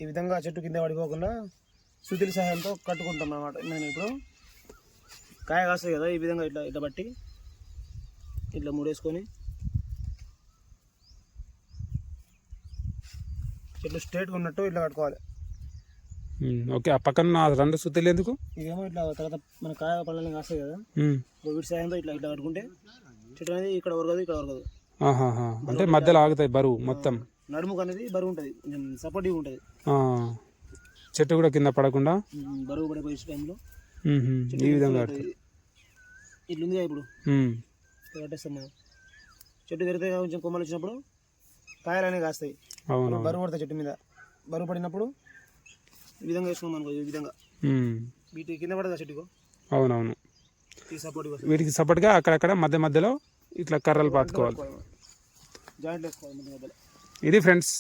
ఈ విధంగా చెట్టు కింద పడిపోకుండా సుతిల సహాయంతో కట్టుకుంటాం అన్నమాట. నేను ఇప్పుడు కాయ కాస్తుంది కదా, ఈ విధంగా ఇట్లా ఇట్లా బట్టి ఇట్లా ముడేసుకొని చెట్లు స్ట్రేట్గా ఉన్నట్టు ఇట్లా కట్టుకోవాలి. ఓకే. ఆ పక్కన 2 సుత్తులు ఎందుకు? ఇదేమో ఇట్లా తర్వాత మన కాయ పళ్ళని కాస్తాయి కదా, వీటి సాయంతో ఇట్లా ఇట్లా కట్టుకుంటే చెట్టు అనేది ఇక్కడ వరగదు, ఇక్కడ వరగదు. అంటే మధ్యలో ఆగుతాయి బరువు మొత్తం. నడుముకు అనేది బరువు ఉంటుంది, కొంచెం సపోర్టివ్ ఉంటుంది. చెట్టు కూడా కింద పడకుండా బరువు పడిపోయే టైంలో ఈ విధంగా ఇట్లా ఉంది ఇప్పుడు కట్టేస్తాం మనం. చెట్టు పెరిగితే కొంచెం కొమ్మలు వచ్చినప్పుడు కాయలు అనేవి కాస్తాయి, బరువు పడతాయి చెట్టు మీద. బరువు పడినప్పుడు ఈ విధంగా వేసుకున్నాం అనుకో, ఈ విధంగా వీటి కింద పడదా చెట్టుకు. అవునవును. వీటికి సపోర్ట్గా అక్కడక్కడ మధ్యలో ఇట్లా కర్రలు పాతుకోవాలి, జాయింట్లు వేసుకోవాలి మధ్య మధ్యలో. ఇది ఫ్రెండ్స్.